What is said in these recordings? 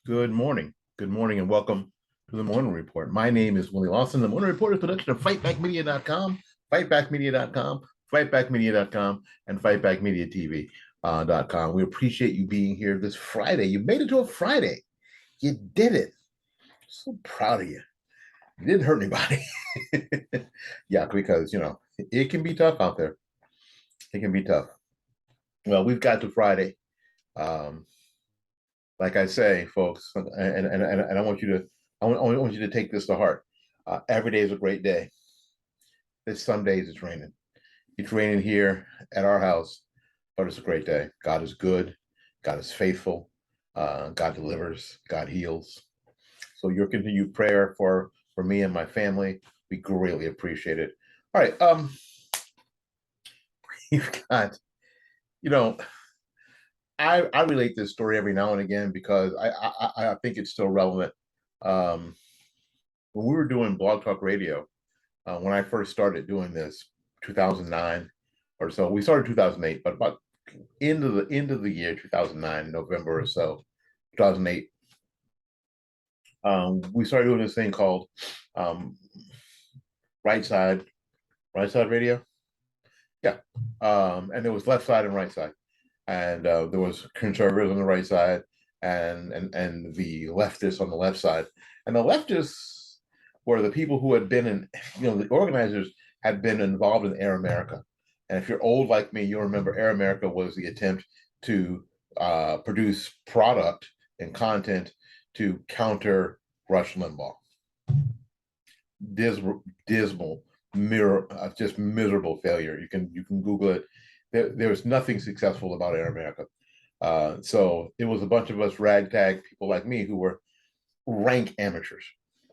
Good morning. Good morning and welcome to the Morning Report. My name is Willie Lawson. The Morning Report is a production of fightbackmedia.com, fightbackmedia.com, fightbackmedia.com, and fightbackmediatv.com. We appreciate you being here this Friday. You made it to a Friday. You did it. So proud of you. You didn't hurt anybody. Yeah, because, it can be tough out there. It can be tough. Well, we've got to Friday. Um, like I say, folks, and I want you to I want you to take this to heart. Every day is a great day. There's some days it's raining. It's raining here at our house, but it's a great day. God is good. God is faithful. God delivers. God heals. So your continued prayer for me and my family, we greatly appreciate it. All right. You've got, you know, I relate this story every now and again because I think it's still relevant. Um, when we were doing Blog Talk Radio, when I first started doing this, 2009 or so, we started 2008, but about end of the year 2009, November or so, 2008, we started doing this thing called um, right side, right side radio. Yeah, and there was left side and right side, and there was conservatives on the right side, and the leftists on the left side, and the leftists were the people who had been in, the organizers had been involved in Air America, and if you're old like me, you'll remember Air America was the attempt to produce product and content to counter Rush Limbaugh. Dismal, just miserable failure. You can Google it. There was nothing successful about Air America. So it was a bunch of us ragtag people like me who were rank amateurs,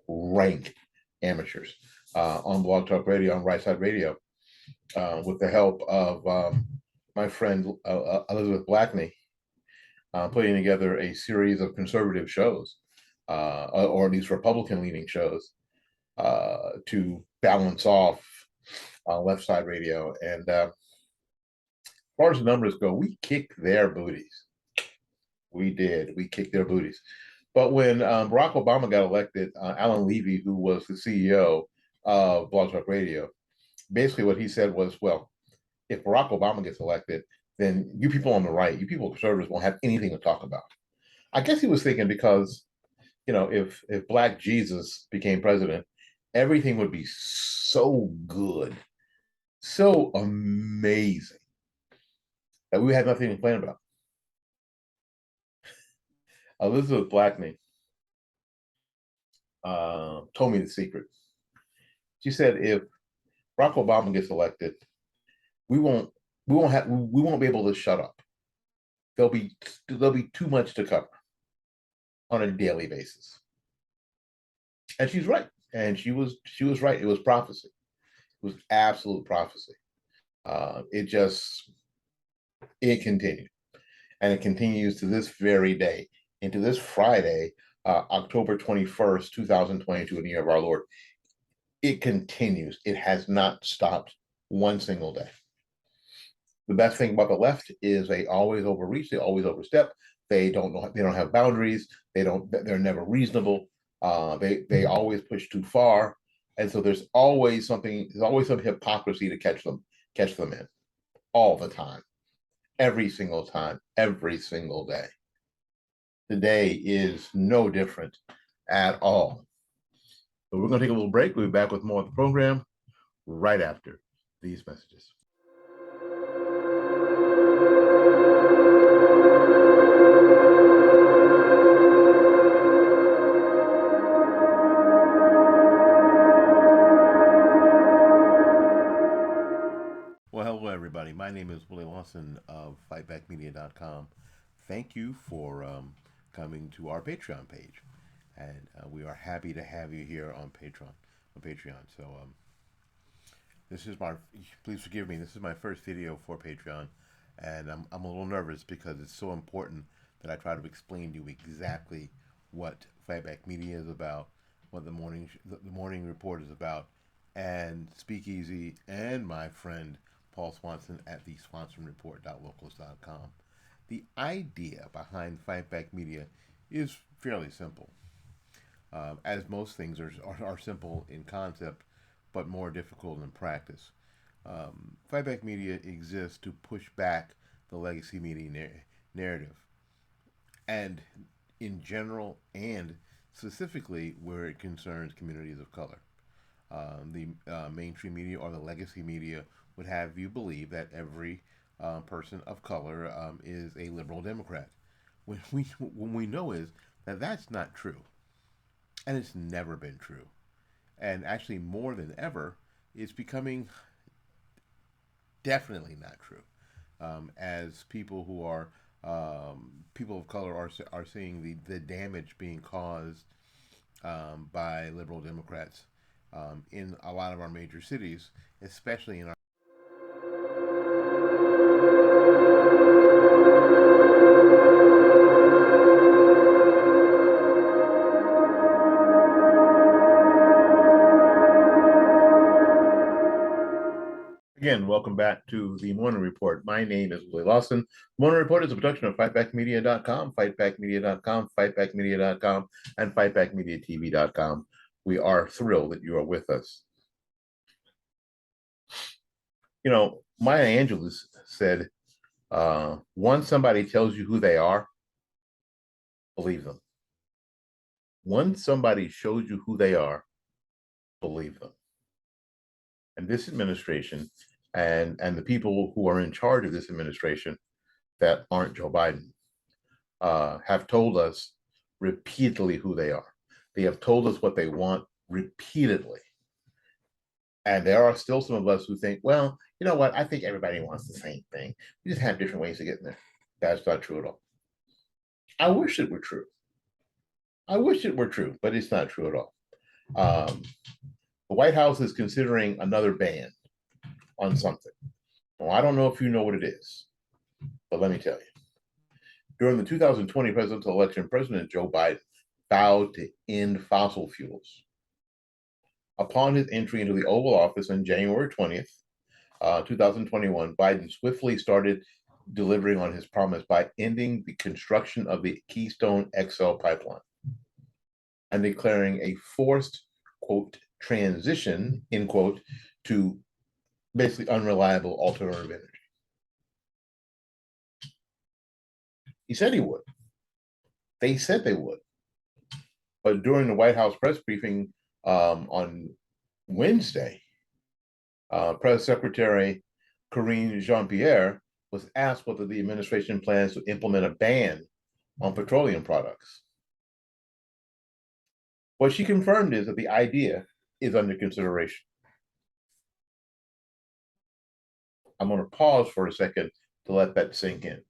rank amateurs on Blog Talk Radio, on Right Side Radio, with the help of my friend Elizabeth Blackney, putting together a series of conservative shows, or at least Republican-leaning shows, to balance off left side radio. And as far as the numbers go, we kicked their booties. We did. We kicked their booties. But when Barack Obama got elected, Alan Levy, who was the CEO of Blog Talk Radio, basically what he said was, well, if Barack Obama gets elected, then you people on the right, you people conservatives won't have anything to talk about. I guess he was thinking because, if Black Jesus became president, everything would be so good, so amazing that we had nothing to complain about. Elizabeth Blackney told me the secret. She said, if Barack Obama gets elected, we won't we won't be able to shut up. There'll be too much to cover on a daily basis. And she's right. And she was right. It was prophecy. It was absolute prophecy. It continued. And it continues to this very day, into this Friday, October 21st, 2022, in the year of our Lord. It continues. It has not stopped one single day. The best thing about the left is they always overreach, they always overstep. They don't have boundaries. They're never reasonable. They always push too far. And so there's always some hypocrisy to catch them in all the time, every single time, every single day. Today is no different at all. But we're going to take a little break. We'll be back with more of the program right after these messages. Well, hello, everybody. My name is Willie Lawson of FightbackMedia.com. Thank you for coming to our Patreon page, and we are happy to have you here on Patreon. So, this is my. Please forgive me. This is my first video for Patreon, and I'm a little nervous because it's so important that I try to explain to you exactly what Fightback Media is about, what the morning report is about, and Speakeasy, and my friend Paul Swanson at the SwansonReport.locals.com. The idea behind Fightback Media is fairly simple, as most things are simple in concept, but more difficult in practice. Fight Back Media exists to push back the legacy media narrative, and in general and specifically where it concerns communities of color. The mainstream media or the legacy media would have you believe that every person of color is a liberal Democrat. When we know is that that's not true, and it's never been true, and actually more than ever, it's becoming definitely not true. As people who are people of color are seeing the damage being caused by liberal Democrats in a lot of our major cities, especially in our. Again, welcome back to the Morning Report. My name is Willie Lawson. Morning Report is a production of fightbackmedia.com, fightbackmedia.com, fightbackmedia.com, and fightbackmediatv.com. We are thrilled that you are with us. You know, Maya Angelou said, once somebody tells you who they are, believe them. Once somebody shows you who they are, believe them. And this administration and the people who are in charge of this administration that aren't Joe Biden have told us repeatedly who they are. They have told us what they want repeatedly. And there are still some of us who think, well, you know what? I think everybody wants the same thing. We just have different ways to get there. That's not true at all. I wish it were true. I wish it were true, but it's not true at all. The White House is considering another ban on something. Well, I don't know if you know what it is, but let me tell you. During the 2020 presidential election, President Joe Biden vowed to end fossil fuels. Upon his entry into the Oval Office on January 20th, 2021, Biden swiftly started delivering on his promise by ending the construction of the Keystone XL pipeline and declaring a forced, quote, transition, end quote, to basically unreliable alternative energy. He said he would. They said they would. But during the White House press briefing on Wednesday, Press Secretary Karine Jean-Pierre was asked whether the administration plans to implement a ban on petroleum products. What she confirmed is that the idea is under consideration. I'm going to pause for a second to let that sink in.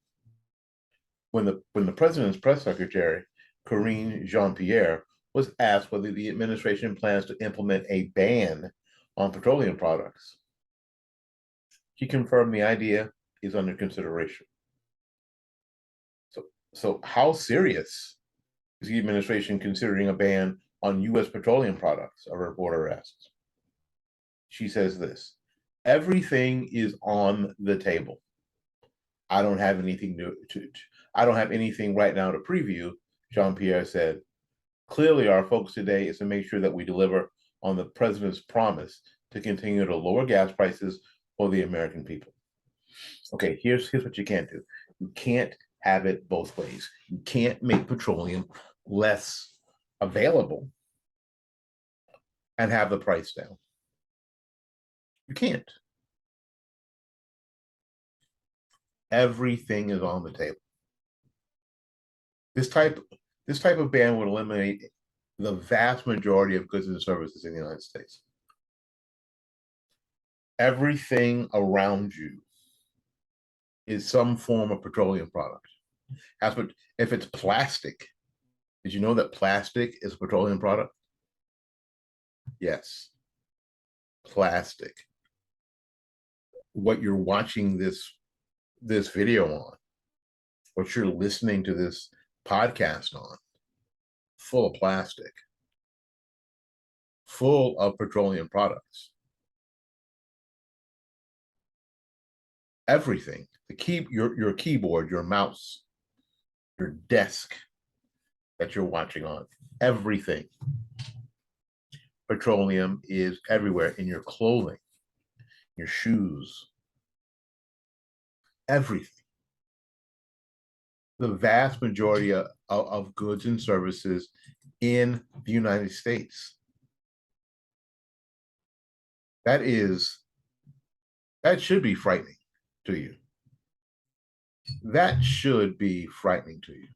When the president's press secretary, Karine Jean-Pierre, was asked whether the administration plans to implement a ban on petroleum products, she confirmed the idea is under consideration. So how serious is the administration considering a ban on U.S. petroleum products? A reporter asks. She says this: everything is on the table. I don't have anything I don't have anything right now to preview, Jean-Pierre said. Clearly, our focus today is to make sure that we deliver on the president's promise to continue to lower gas prices for the American people. Okay, here's what you can't do. You can't have it both ways. You can't make petroleum less available and have the price down. You can't. Everything is on the table. This type of ban would eliminate the vast majority of goods and services in the United States. Everything around you is some form of petroleum product. If it's plastic, did you know that plastic is a petroleum product? Yes, plastic. What you're watching this video on, what you're listening to this podcast on, full of plastic, full of petroleum products. Everything, your keyboard, your mouse, your desk, that you're watching on. Everything. Petroleum is everywhere in your clothing, your shoes, everything. The vast majority of goods and services in the United States. That should be frightening to you. That should be frightening to you.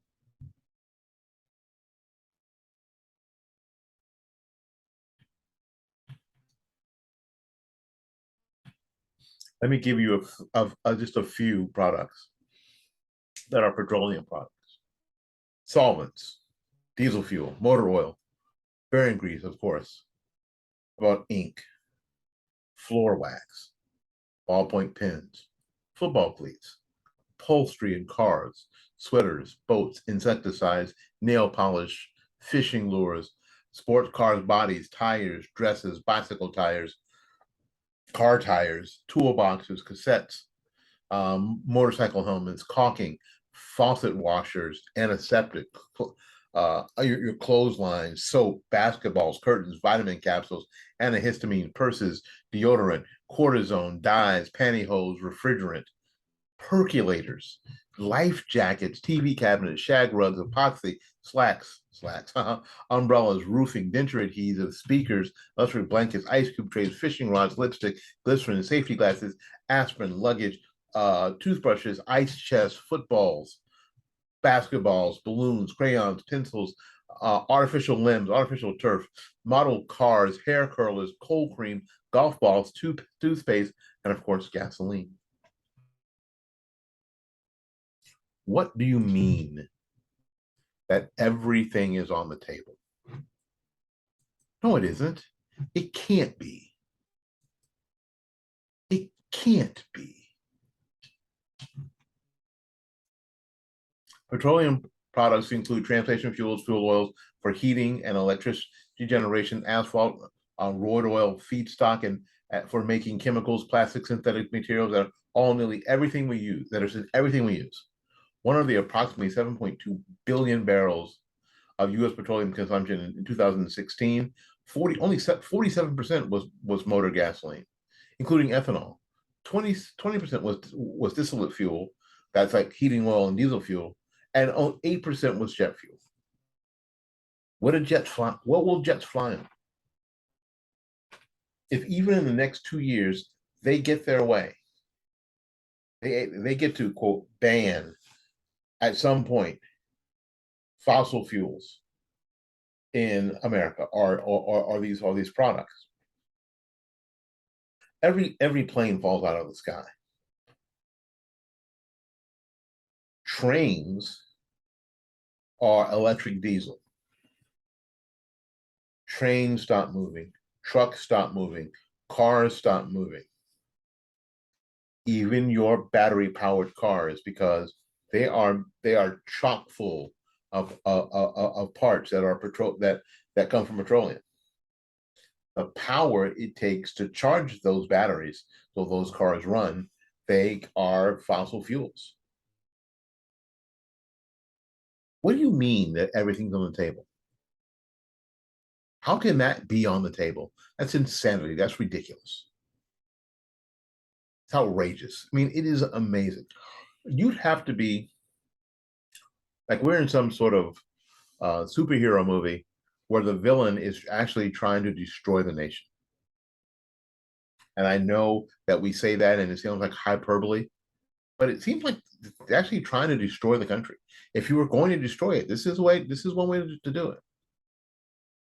Let me give you just a few products that are petroleum products. Solvents, diesel fuel, motor oil, bearing grease, of course, about ink, floor wax, ballpoint pens, football cleats, upholstery in cars, sweaters, boats, insecticides, nail polish, fishing lures, sports cars, bodies, tires, dresses, bicycle tires, car tires, toolboxes, cassettes, motorcycle helmets, caulking, faucet washers, antiseptic, your clotheslines, soap, basketballs, curtains, vitamin capsules, antihistamine, purses, deodorant, cortisone, dyes, pantyhose, refrigerant, percolators, life jackets, TV cabinets, shag rugs, epoxy, slacks, umbrellas, roofing, denture adhesives, speakers, luxury blankets, ice cube trays, fishing rods, lipstick, glycerin, safety glasses, aspirin, luggage, toothbrushes, ice chests, footballs, basketballs, balloons, crayons, pencils, artificial limbs, artificial turf, model cars, hair curlers, cold cream, golf balls, toothpaste, and of course, gasoline. What do you mean that everything is on the table? No, it isn't. It can't be. It can't be. Petroleum products include transportation fuels, fuel oils for heating and electricity generation, asphalt, roid oil, feedstock, and for making chemicals, plastic, synthetic materials that are all nearly everything we use, that are everything we use. One of the approximately 7.2 billion barrels of U.S. petroleum consumption in 2016, only 47% was motor gasoline, including ethanol. 20% was distillate fuel, that's like heating oil and diesel fuel, and 8% was jet fuel. What will jets fly on? If even in the next 2 years they get their way, they get to quote ban at some point fossil fuels in America or these products. Every plane falls out of the sky. Trains are electric diesel. Trains stop moving, trucks stop moving, cars stop moving. Even your battery powered cars, because they are chock full of parts that are that come from petroleum. The power it takes to charge those batteries so those cars run, they are fossil fuels. What do you mean that everything's on the table? How can that be on the table? That's insanity. That's ridiculous. It's outrageous. I mean, it is amazing. You'd have to be like we're in some sort of superhero movie where the villain is actually trying to destroy the nation. And I know that we say that and it sounds like hyperbole, but it seems like they're actually trying to destroy the country. If you were going to destroy it, this is one way to do it.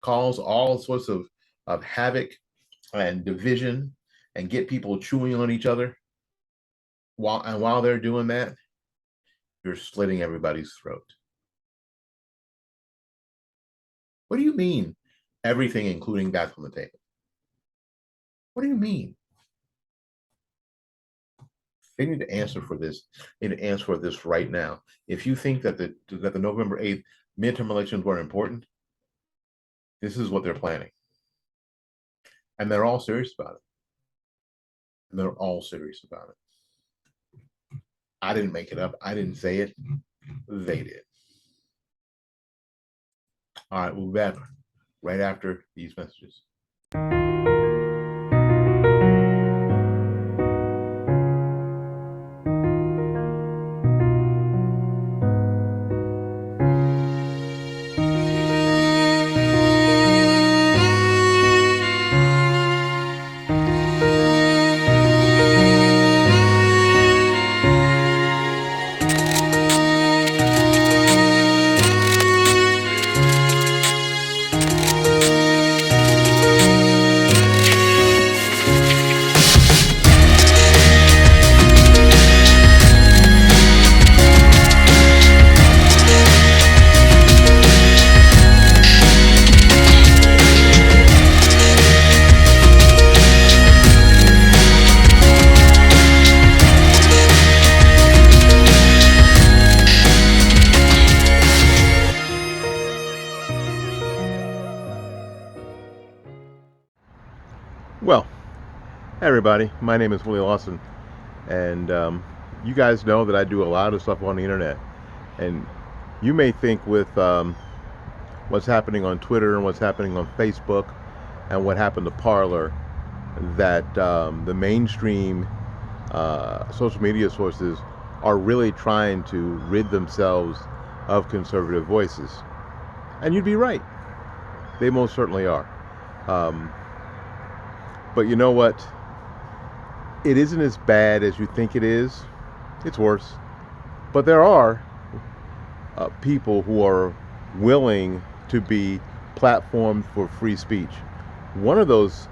Cause all sorts of havoc and division and get people chewing on each other. While they're doing that, you're slitting everybody's throat. What do you mean? Everything, including that's on the table. What do you mean? They need to answer for this. They need to answer for this right now. If you think that the November 8th midterm elections were important, this is what they're planning. And they're all serious about it. And they're all serious about it. I didn't make it up. I didn't say it. They did. All right, we'll be back right after these messages. Well, hey everybody, my name is Willie Lawson, and you guys know that I do a lot of stuff on the internet. And you may think with what's happening on Twitter and what's happening on Facebook and what happened to Parler that the mainstream social media sources are really trying to rid themselves of conservative voices. And you'd be right. They most certainly are. But you know what? It isn't as bad as you think it is. It's worse. But there are people who are willing to be platformed for free speech. One of those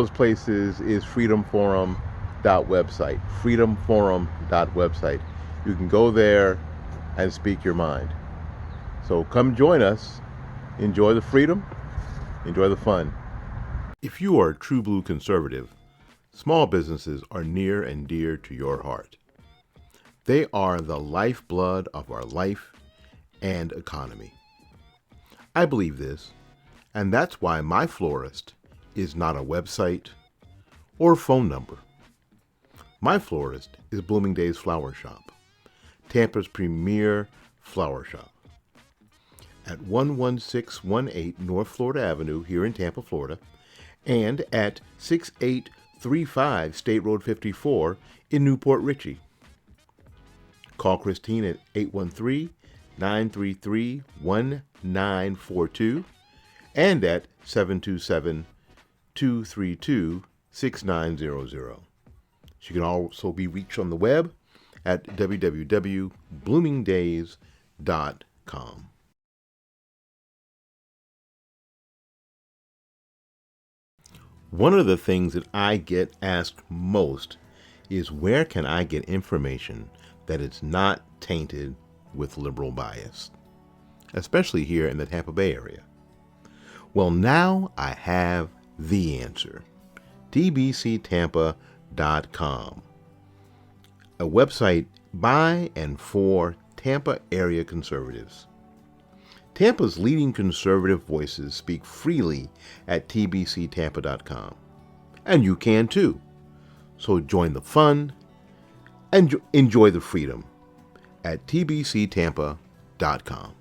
places is freedomforum.website. Freedomforum.website. You can go there and speak your mind. So come join us. Enjoy the freedom. Enjoy the fun. If you are a true blue conservative, small businesses are near and dear to your heart. They are the lifeblood of our life and economy. I believe this, and that's why my florist is not a website or phone number. My florist is Blooming Days Flower Shop, Tampa's premier flower shop. At 11618 North Florida Avenue here in Tampa, Florida, and at 6835 State Road 54 in Newport Richey. Call Christine at 813-933-1942 and at 727-232-6900. She can also be reached on the web at www.bloomingdays.com. One of the things that I get asked most is where can I get information that is not tainted with liberal bias, especially here in the Tampa Bay area. Well, now I have the answer. tbctampa.com, a website by and for Tampa area conservatives. Tampa's leading conservative voices speak freely at tbctampa.com. And you can too. So join the fun and enjoy the freedom at tbctampa.com.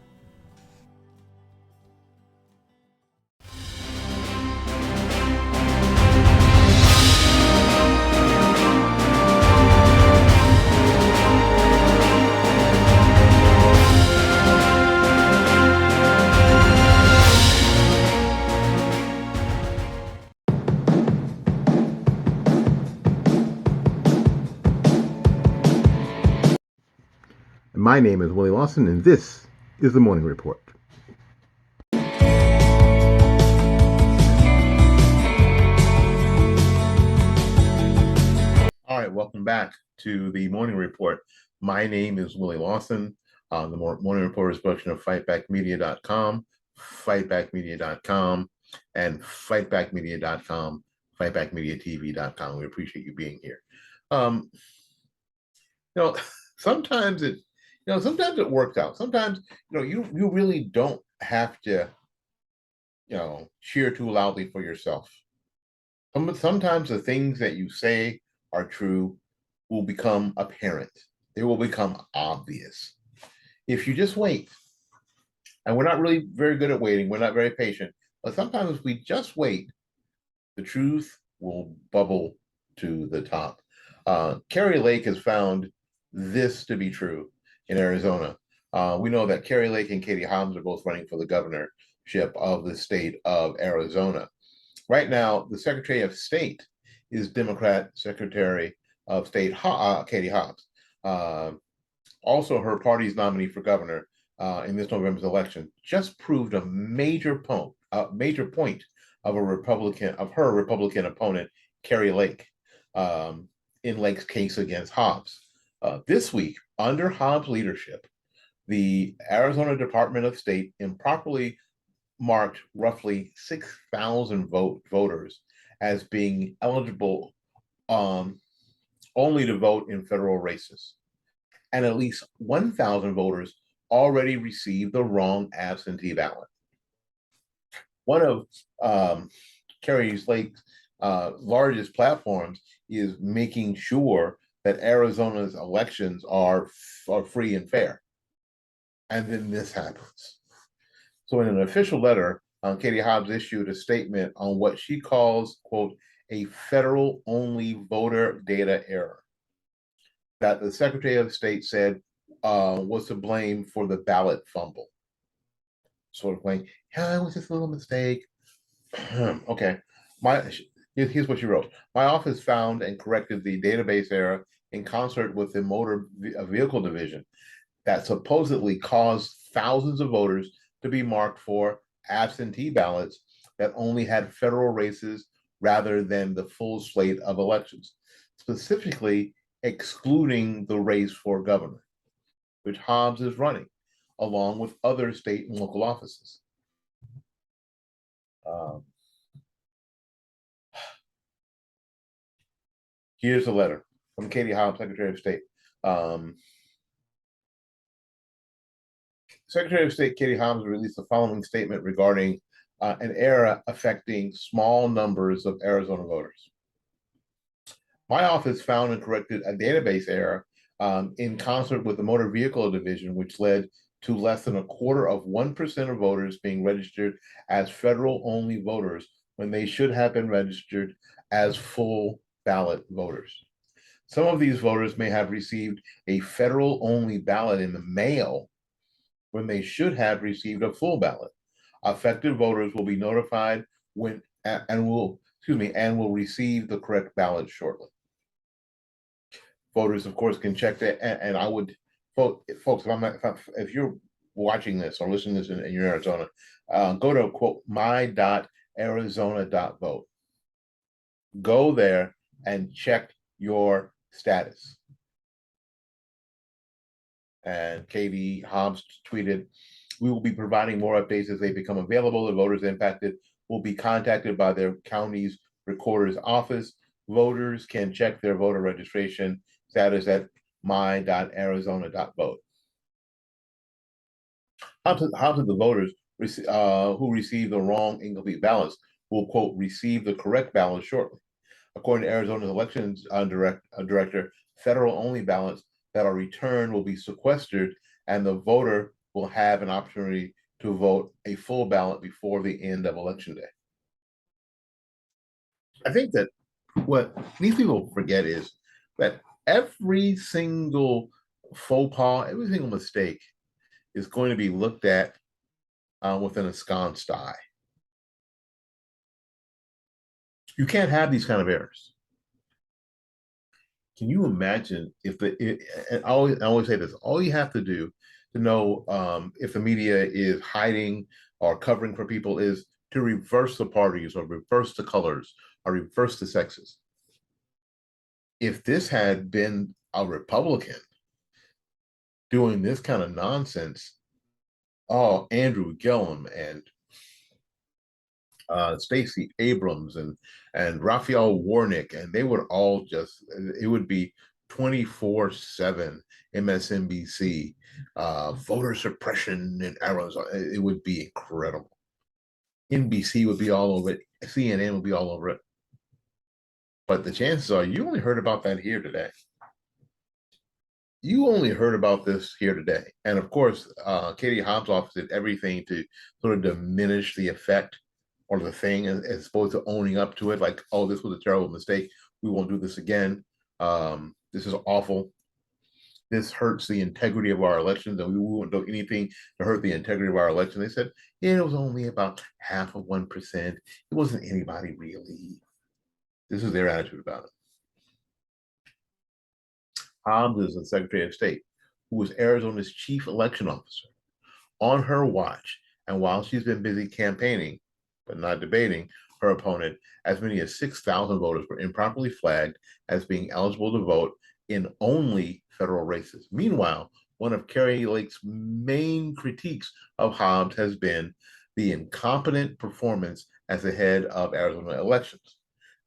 My name is Willie Lawson, and this is the Morning Report. All right, welcome back to the Morning Report. My name is Willie Lawson. The Morning Report is a production of fightbackmedia.com, fightbackmedia.com, and fightbackmedia.com, fightbackmediatv.com. We appreciate you being here. Sometimes it works out. Sometimes, you really don't have to, cheer too loudly for yourself. Sometimes the things that you say are true will become apparent. They will become obvious. If you just wait, And we're not really very good at waiting. We're not very patient. But sometimes if we just wait, the truth will bubble to the top. Kerry Lake has found this to be true in Arizona. We know that Kerry Lake and Katie Hobbs are both running for the governorship of the state of Arizona. Right now, the Secretary of State is Democrat Secretary of State Katie Hobbs. Also, her party's nominee for governor in this November's election just proved a major point of her Republican opponent, Kerry Lake, in Lake's case against Hobbs. This week, under Hobbs' leadership, the Arizona Department of State improperly marked roughly 6,000 voters as being eligible only to vote in federal races. And at least 1,000 voters already received the wrong absentee ballot. One of Kerry Lake's largest platforms is making sure that Arizona's elections are free and fair. And then this happens. So in an official letter, Katie Hobbs issued a statement on what she calls, quote, a federal-only voter data error that the Secretary of State said was to blame for the ballot fumble. Sort of going, yeah, it was just a little mistake. Okay, here's what she wrote. My office found and corrected the database error in concert with the motor vehicle division that supposedly caused thousands of voters to be marked for absentee ballots that only had federal races rather than the full slate of elections, specifically excluding the race for governor, which Hobbs is running, along with other state and local offices. Here's a letter from Katie Hobbs, Secretary of State. Secretary of State Katie Hobbs released the following statement regarding an error affecting small numbers of Arizona voters. My office found and corrected a database error in concert with the motor vehicle division, which led to less than 1/4% of voters being registered as federal-only voters when they should have been registered as full ballot voters. Some of these voters may have received a federal-only ballot in the mail when they should have received a full ballot. Affected voters will be notified and will receive the correct ballot shortly. Voters, of course, can check that, and I would, folks, if you're watching this or listening to this in your Arizona, go to quote my.arizona.vote. Go there and check your status. And Katie Hobbs tweeted, we will be providing more updates as they become available. The voters impacted will be contacted by their county's recorder's office. Voters can check their voter registration status at my.arizona.vote. Hobbs said the voters who receive the wrong incomplete ballots will, quote, receive the correct ballot shortly. According to Arizona's elections director, federal-only ballots that are returned will be sequestered, and the voter will have an opportunity to vote a full ballot before the end of election day. I think that what these people forget is that every single faux pas, every single mistake is going to be looked at with an ensconced eye. You can't have these kind of errors. Can you imagine if I always say this, all you have to do to know if the media is hiding or covering for people is to reverse the parties or reverse the colors or reverse the sexes. If this had been a Republican doing this kind of nonsense, oh, Andrew Gillum and Stacey Abrams and Raphael Warnock, and they would all just, it would be 24/7 MSNBC, voter suppression in Arizona. It would be incredible. NBC would be all over it. CNN would be all over it. But the chances are you only heard about that here today. You only heard about this here today. And of course, Katie Hobbs' office did everything to sort of diminish the effect or the thing as opposed to owning up to it, like, oh, this was a terrible mistake. We won't do this again. This is awful. This hurts the integrity of our elections, and we won't do anything to hurt the integrity of our election. They said, yeah, it was only about 0.5%. It wasn't anybody really. This is their attitude about it. Hobbs is the Secretary of State, who was Arizona's chief election officer. On her watch, and while she's been busy campaigning, but not debating, her opponent, as many as 6,000 voters were improperly flagged as being eligible to vote in only federal races. Meanwhile, one of Kari Lake's main critiques of Hobbs has been the incompetent performance as the head of Arizona elections.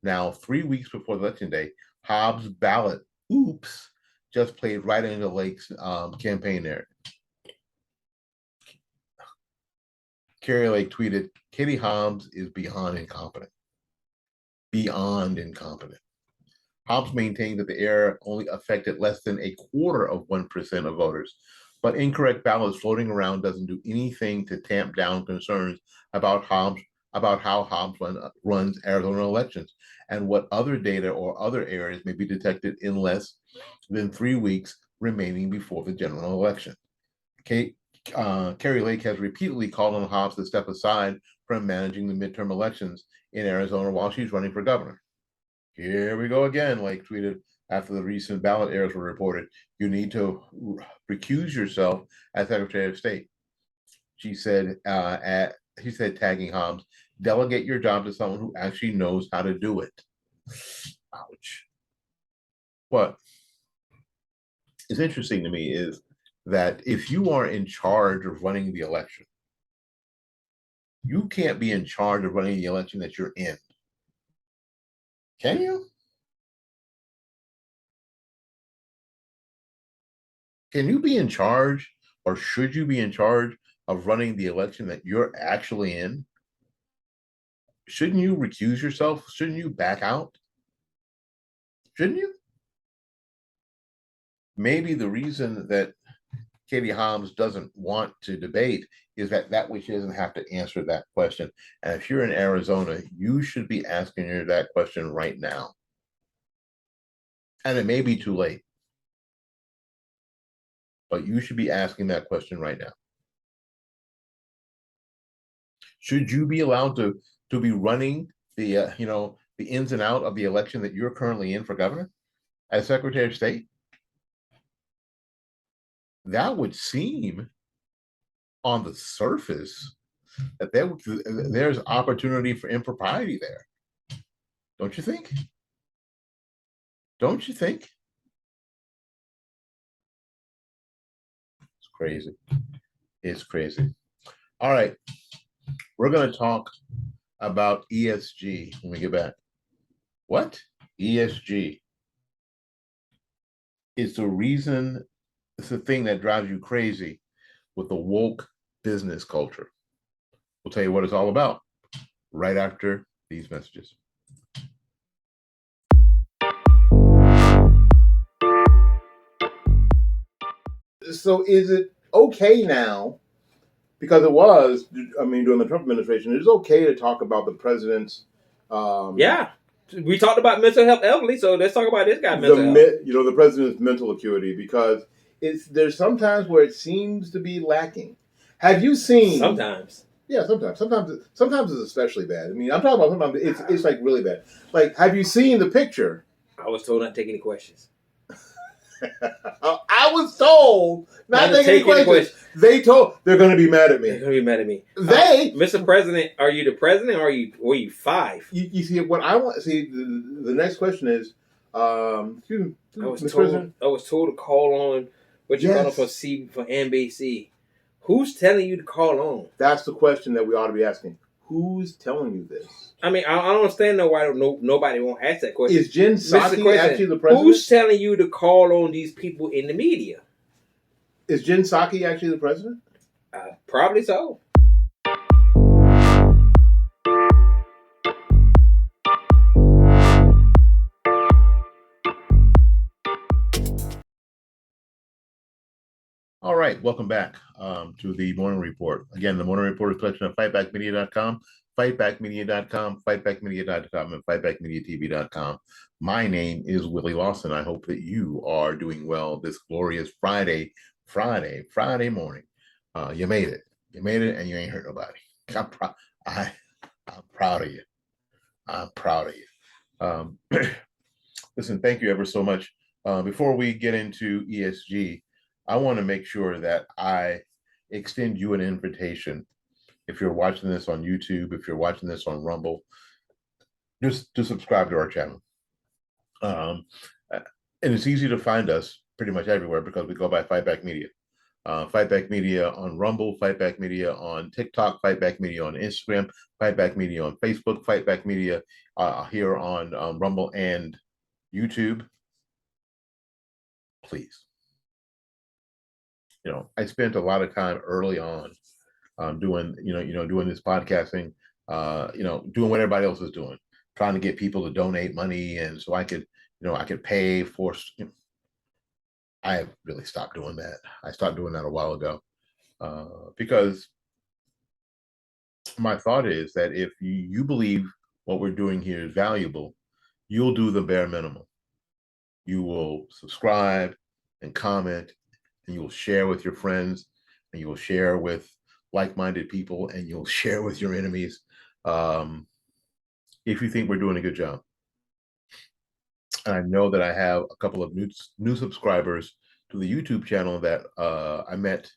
Now, 3 weeks before Election Day, Hobbs' ballot, oops, just played right into Lake's campaign narrative. Kari Lake tweeted, Katie Hobbs is beyond incompetent. Beyond incompetent. Hobbs maintained that the error only affected less than 0.25% of voters, but incorrect ballots floating around doesn't do anything to tamp down concerns about how Hobbs runs Arizona elections and what other data or other errors may be detected in less than 3 weeks remaining before the general election. Kari Lake has repeatedly called on Hobbs to step aside from managing the midterm elections in Arizona while she's running for governor. Here we go again, Lake tweeted after the recent ballot errors were reported. You need to recuse yourself as Secretary of State. She said, tagging Hobbs, delegate your job to someone who actually knows how to do it. Ouch. What is interesting to me is that if you are in charge of running the election, you can't be in charge of running the election that you're in. Can you? Can you be in charge, or should you be in charge of running the election that you're actually in? Shouldn't you recuse yourself? Shouldn't you back out? Shouldn't you? Maybe the reason that Katie Hobbs doesn't want to debate is that way she doesn't have to answer that question. And if you're in Arizona, you should be asking her that question right now. And it may be too late, but you should be asking that question right now. Should you be allowed to be running the the ins and out of the election that you're currently in for governor as Secretary of State? That would seem on the surface that there's opportunity for impropriety there. Don't you think? Don't you think? It's crazy. It's crazy. All right. We're going to talk about ESG when we get back. What? ESG. It's the thing that drives you crazy with the woke business culture. We'll tell you what it's all about right after these messages. So is it okay now, because it was, during the Trump administration, it is okay to talk about the president's yeah. We talked about mental health heavily, so let's talk about this guy's mental health. The president's mental acuity, because there's sometimes where it seems to be lacking. Have you seen? Sometimes. Yeah, sometimes. Sometimes it's especially bad. I'm talking about sometimes it's like really bad. Like, have you seen the picture? I was told not to take any questions. I was told not to take any questions. They're going to be mad at me. They're going to be mad at me. Mr. President, are you the president, or were you 5? You see, what I want. See, the next question is, Mr. President? I was told to call on what you call it for NBC. Who's telling you to call on? That's the question that we ought to be asking. Who's telling you this? I don't understand why nobody won't ask that question. Is Jen Psaki actually the president? Who's telling you to call on these people in the media? Is Jen Psaki actually the president? Probably so. right, welcome back to the Morning Report. Again, the Morning Report is a collection of fightbackmedia.com, fightbackmedia.com, fightbackmedia.com, and fightbackmediatv.com. My name is Willie Lawson. I hope that you are doing well this glorious Friday morning. You made it. You made it, and you ain't hurt nobody. I'm proud. I'm proud of you. I'm proud of you. Listen, thank you ever so much. Before we get into ESG, I want to make sure that I extend you an invitation. If you're watching this on YouTube, if you're watching this on Rumble, just to subscribe to our channel. And it's easy to find us pretty much everywhere because we go by Fightback Media. Fightback Media on Rumble, Fightback Media on TikTok, Fightback Media on Instagram, Fightback Media on Facebook, Fightback Media here on Rumble and YouTube. Please. I spent a lot of time early on doing this podcasting, doing what everybody else is doing, trying to get people to donate money, and so I could pay for. I have really stopped doing that. I stopped doing that a while ago because my thought is that if you believe what we're doing here is valuable, you'll do the bare minimum. You will subscribe and comment, and you will share with your friends, and you will share with like-minded people, and you'll share with your enemies if you think we're doing a good job. And I know that I have a couple of new subscribers to the YouTube channel that I met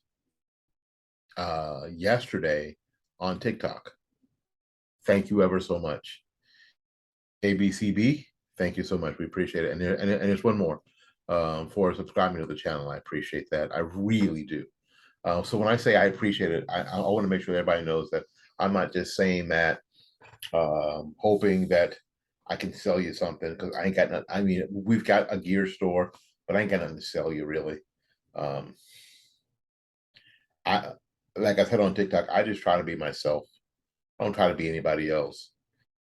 yesterday on TikTok. Thank you ever so much. ABCB, thank you so much. We appreciate it. And there's one more for subscribing to the channel. I appreciate that. I really do. So when I say I appreciate it, I want to make sure everybody knows that I'm not just saying that hoping that I can sell you something, because I ain't got nothing. I mean, we've got a gear store, but I ain't got nothing to sell you really. Like I said on TikTok, I just try to be myself. I don't try to be anybody else.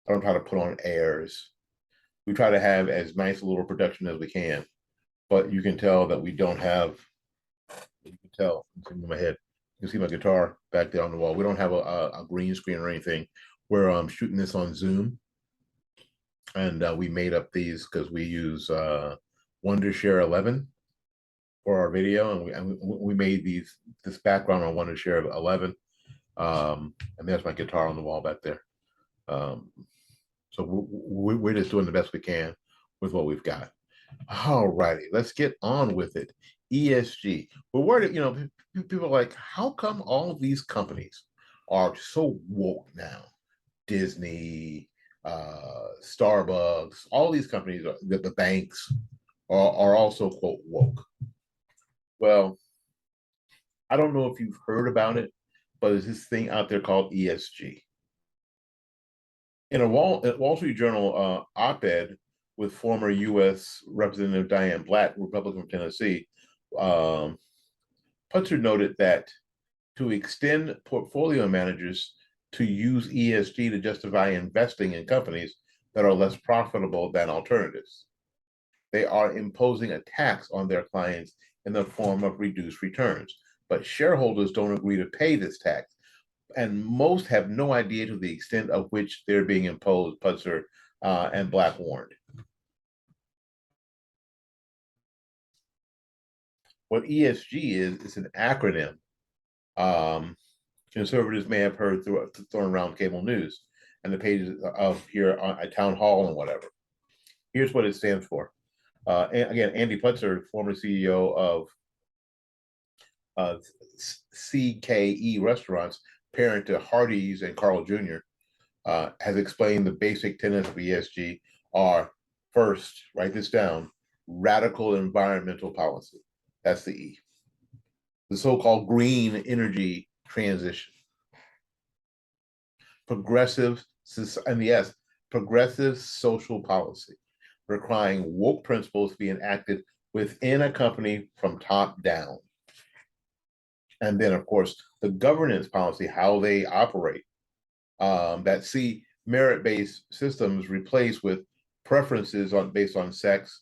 I don't try to put on airs. We try to have as nice a little production as we can, but you can tell that we don't have. You can tell. It's in my head. You can see my guitar back there on the wall. We don't have a green screen or anything. We're shooting this on Zoom, and we made up these because we use Wondershare 11 for our video, and we made this background on Wondershare 11. And there's my guitar on the wall back there. So we're just doing the best we can with what we've got. All righty, let's get on with it. ESG. We're worried, people are like, how come all of these companies are so woke now? Disney, Starbucks, all these companies, the banks are also, quote, woke. Well, I don't know if you've heard about it, but there's this thing out there called ESG. In a Wall Street Journal op-ed with former U.S. Representative Diane Blatt, Republican from Tennessee, Putzer noted that to extend portfolio managers to use ESG to justify investing in companies that are less profitable than alternatives, they are imposing a tax on their clients in the form of reduced returns. But shareholders don't agree to pay this tax, and most have no idea to the extent of which they're being imposed, Putzer and Black warned. What ESG is an acronym. Conservatives may have heard thrown around cable news and the pages of here at Town Hall and whatever. Here's what it stands for. And again, Andy Putzer, former CEO of CKE Restaurants, parent to Hardee's and Carl Jr., has explained the basic tenets of ESG are: first, write this down, radical environmental policy. That's the E. The so-called green energy transition. Progressive, and the S, progressive social policy, requiring woke principles to be enacted within a company from top down. And then, of course, the governance policy, how they operate, that see merit-based systems replaced with preferences based on sex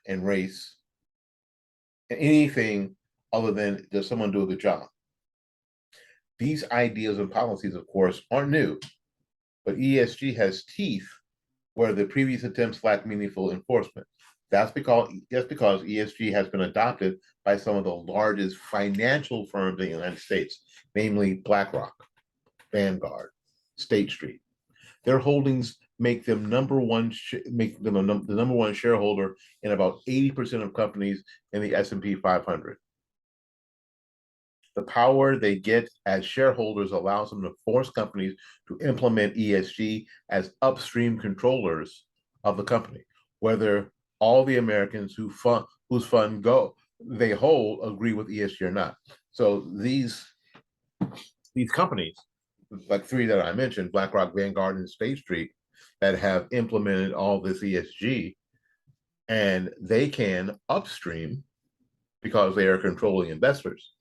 and race, and anything other than does someone do a good job? These ideas and policies, of course, aren't new, but ESG has teeth where the previous attempts lack meaningful enforcement. That's because ESG has been adopted by some of the largest financial firms in the United States, namely BlackRock, Vanguard, State Street. Their holdings make them the number one shareholder in about 80% of companies in the S&P 500. The power they get as shareholders allows them to force companies to implement ESG as upstream controllers of the company, whether all the Americans whose fund they hold agree with ESG or not. So these companies, like three that I mentioned, BlackRock, Vanguard, and State Street, that have implemented all this ESG, and they can upstream because they are controlling investors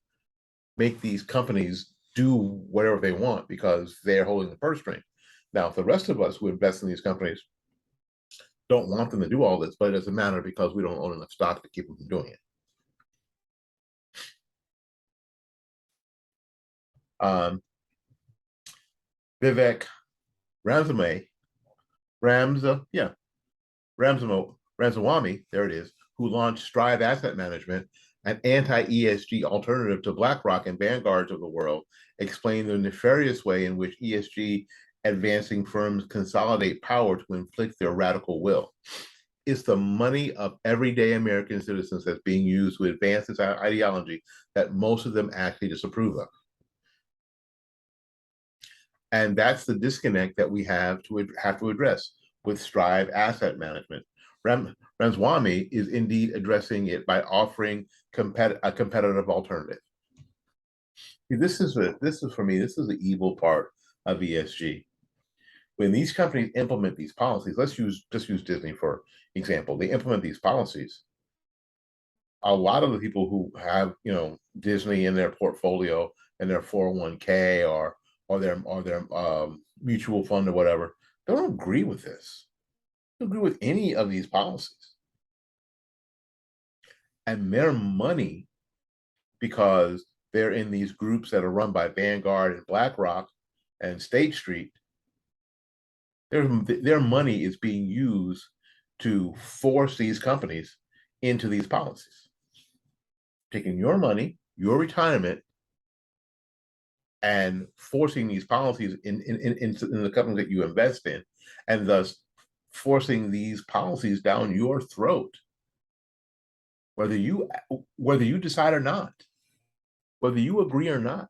make these companies do whatever they want because they're holding the purse string. Now, if the rest of us who invest in these companies don't want them to do all this, but it doesn't matter because we don't own enough stock to keep them from doing it. Vivek Ramsamy, Ramsawamy, there it is, who launched Strive Asset Management, an anti-ESG alternative to BlackRock and Vanguards of the world, explained the nefarious way in which ESG advancing firms consolidate power to inflict their radical will. It's the money of everyday American citizens that's being used to advance this ideology that most of them actually disapprove of. And that's the disconnect that we have to address with Strive Asset Management. Ramswamy is indeed addressing it by offering a competitive alternative. This is for me, this is the evil part of ESG. When these companies implement these policies, just use Disney for example. They implement these policies. A lot of the people who have Disney in their portfolio and their 401k or their mutual fund or whatever, they don't agree with this. They don't agree with any of these policies. And their money, because they're in these groups that are run by Vanguard and BlackRock and State Street, their money is being used to force these companies into these policies. Taking your money, your retirement, and forcing these policies in the companies that you invest in, and thus forcing these policies down your throat, whether you decide or not, whether you agree or not.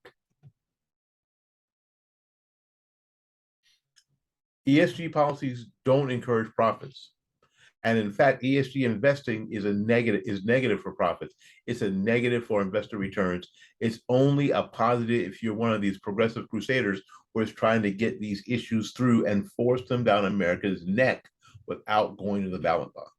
ESG policies don't encourage profits. And in fact, ESG investing is negative for profits. It's a negative for investor returns. It's only a positive if you're one of these progressive crusaders who is trying to get these issues through and force them down America's neck without going to the ballot box.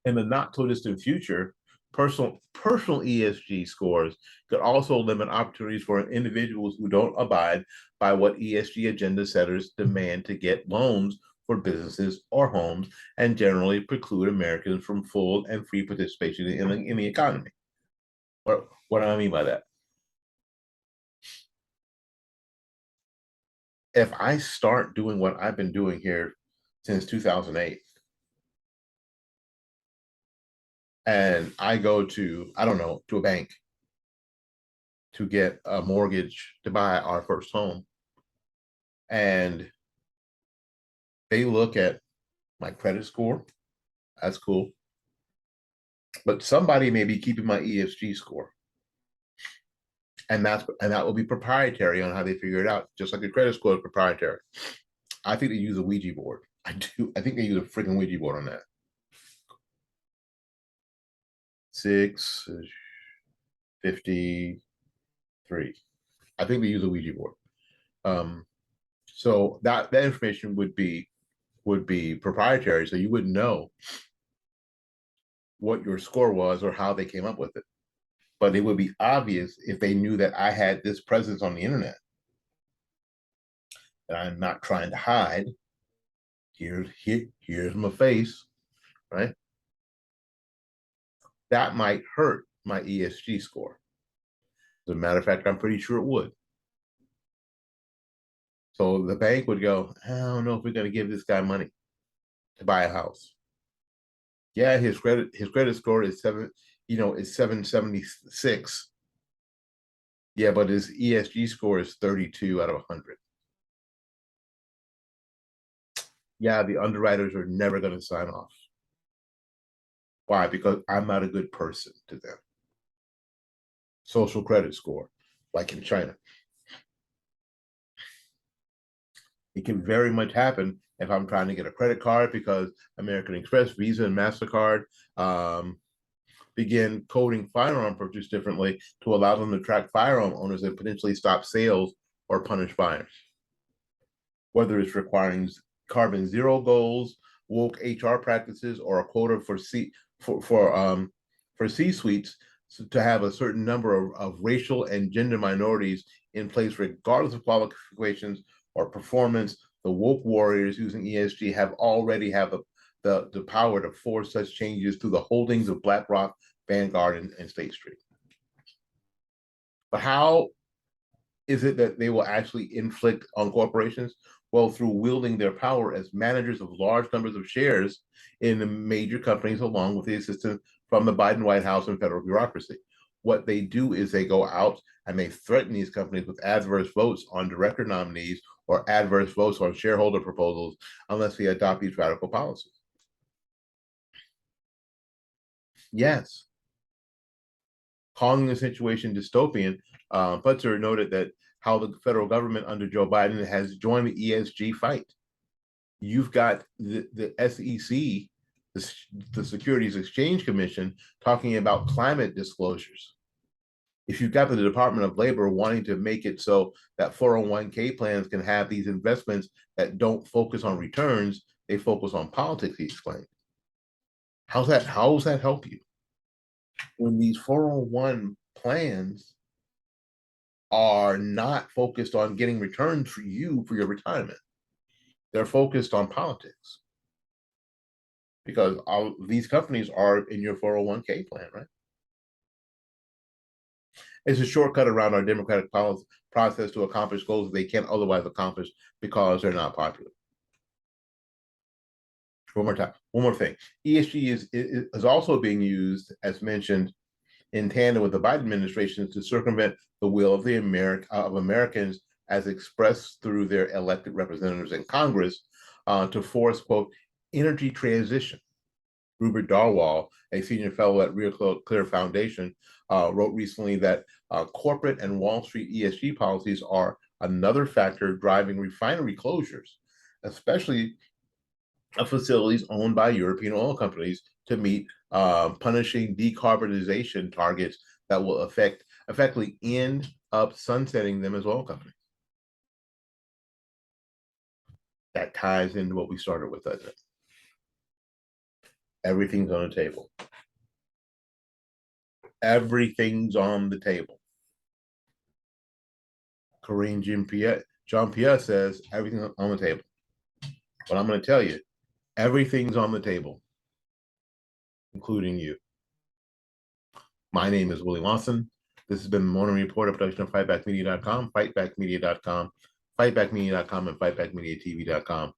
In the not so distant future, personal ESG scores could also limit opportunities for individuals who don't abide by what ESG agenda setters demand to get loans for businesses or homes, and generally preclude Americans from full and free participation in the economy. What do I mean by that? If I start doing what I've been doing here since 2008, and I go to, I don't know, to a bank to get a mortgage to buy our first home, and they look at my credit score, that's cool. But somebody may be keeping my ESG score. And that will be proprietary on how they figure it out, just like a credit score is proprietary. I think they use a Ouija board. I do. I think they use a freaking Ouija board on that. 653. I think they use a Ouija board. So that information would be proprietary, so you wouldn't know what your score was or how they came up with it. But it would be obvious if they knew that I had this presence on the internet that I'm not trying to hide. Here's my face, right? that might hurt my ESG score. As a matter of fact, I'm pretty sure it would. So the bank would go, I don't know if we're going to give this guy money to buy a house. Yeah, his credit score is 776. Yeah, but his ESG score is 32 out of 100. Yeah, the underwriters are never going to sign off. Why? Because I'm not a good person to them. Social credit score, like in China. It can very much happen if I'm trying to get a credit card because American Express, Visa, and MasterCard begin coding firearm purchase differently to allow them to track firearm owners and potentially stop sales or punish buyers. Whether it's requiring carbon zero goals, woke HR practices, or a quota for C-suites to have a certain number of racial and gender minorities in place, regardless of qualifications or performance, the woke warriors using ESG have already have the power to force such changes through the holdings of BlackRock, Vanguard, and State Street. But how is it that they will actually inflict on corporations? Well, through wielding their power as managers of large numbers of shares in the major companies, along with the assistance from the Biden White House and federal bureaucracy. What they do is they go out and they threaten these companies with adverse votes on director nominees or adverse votes on shareholder proposals unless they adopt these radical policies. Yes. Calling the situation dystopian, Putzer noted that how the federal government under Joe Biden has joined the ESG fight. You've got the SEC, the Securities Exchange Commission, talking about climate disclosures. If you've got the Department of Labor wanting to make it so that 401k plans can have these investments that don't focus on returns, they focus on politics, he explained. How does that help you? When these 401 plans are not focused on getting returns for you for your retirement. They're focused on politics because all these companies are in your 401k plan, right? It's a shortcut around our democratic process to accomplish goals that they can't otherwise accomplish because they're not popular. One more time, one more thing. ESG is also being used, as mentioned, in tandem with the Biden administration to circumvent the will of Americans as expressed through their elected representatives in Congress to force, quote, energy transition. Rupert Darwall, a senior fellow at Real Clear Foundation, wrote recently that corporate and Wall Street ESG policies are another factor driving refinery closures, especially of facilities owned by European oil companies to meet punishing decarbonization targets that will effectively end up sunsetting them as oil companies. That ties into what we started with, doesn't it? Everything's on the table. Everything's on the table. Karine Jean-Pierre says everything's on the table. But I'm going to tell you, everything's on the table, including you. My name is Willie Lawson. This has been the Morning Report, a production of fightbackmedia.com, fightbackmedia.com, fightbackmedia.com, and fightbackmediatv.com.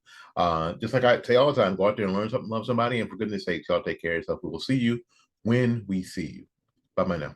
Just like I say all the time, go out there and learn something, love somebody, and for goodness sakes, y'all take care of yourself. We will see you when we see you. Bye-bye now.